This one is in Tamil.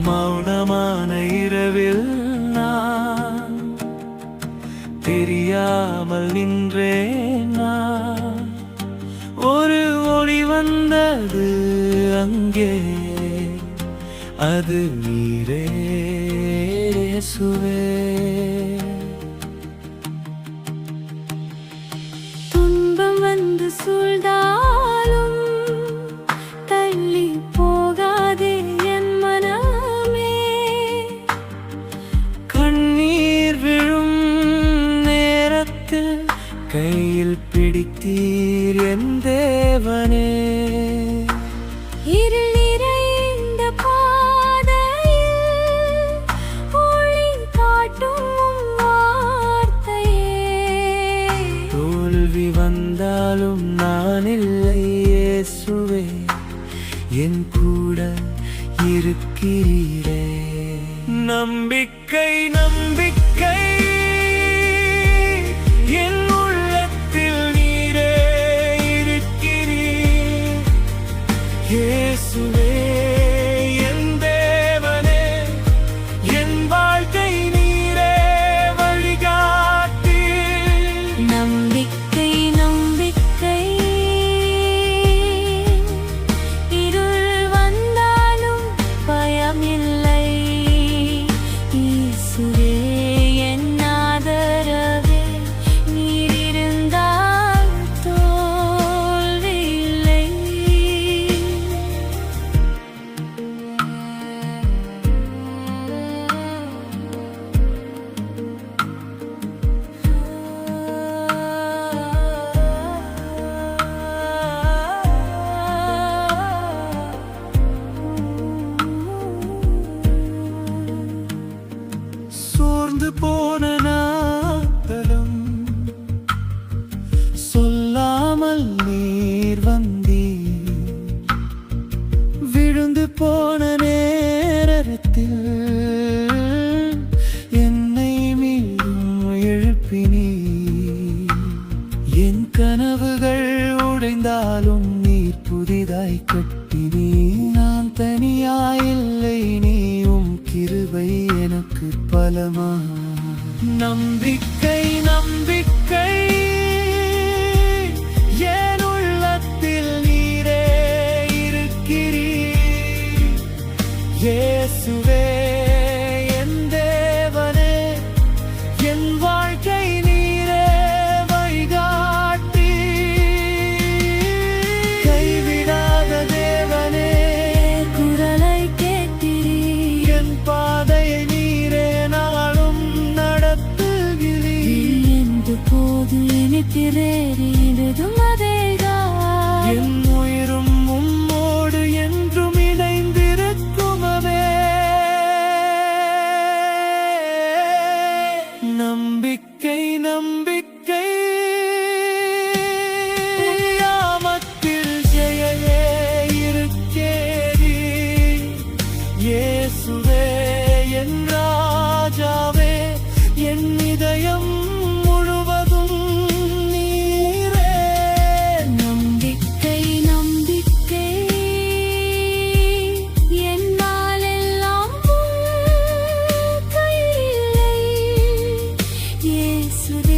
மௌனமான இரவில் நான் தெரியாமல் நின்றேன். ஒரு ஒளி வந்தது அங்கே, அது நீரே இயேசுவே. துன்பம் வந்து சூழ்ந்தாலும் தள்ளி போகாதே என் மனமே. கண்ணீர் விழும் நேரத்தில் கையில் பிடித்தீர் என் தேவனே. இருள் நிறைந்த பாதையில் ஒளி காட்டும் வார்த்தையே. தோல்வி வந்தாலும் நான் இல்லை இயேசுவே, என் கூட இருக்கிறீரே. நம்பிக்கை நம்பிக்கை என் உள்ளத்தில் நீரே இருக்கிறீர் இயேசுவே. என் தேவனே, என் வாழ்க்கை நீரே வழிகாட்டி. நம்பிக்கை நம்பிக்கை இருள் வந்தாலும் பயமில்லை. இயேசுவே என் ஆதரவே, நீர் இருந்தால் தோல்வி இல்லை. சோர்ந்து போன நாட்களும் சொல்லாமல் நீர் வந்தீர். விழுந்து போன நேரத்தில் என்னை மீண்டும் எழுப்பினீர். என் கனவுகள் உடைந்தாலும் நீர் புதிதாய் கட்டினீர். நான் தனியாயில்லை, நீயும் கிருபை எனக்கு பலமா. நம்பிக்கை நம்பிக்கை என் உள்ளத்தில் நீரே இருக்கிறீர் இயேசுவே. என் தேவனே, என் வாழ்க்கை நீரே வழிகாட்டி. கைவிடாத தேவனே, குரலை கேட்கிறீர். என் பாதையை நீரே நாளும் நடத்துகிறீர். என்று போது நினைக்கிறேன், இதுதும் அதேதான். என் உயிரும் உம்மோடு என்றும் இணைந்திருக்குமவே. நம்பிக்கை நம்பிக்கை யாமத்தில் ஜெயமே இருக்கேரி இயேசுவே. என் ராஜாவே, என் இதயம் முழுவதும் நீரே. நம்பிக்கை நம்பிக்கை என்னால் எல்லாம் உன் கையில்லை. இயேசுவே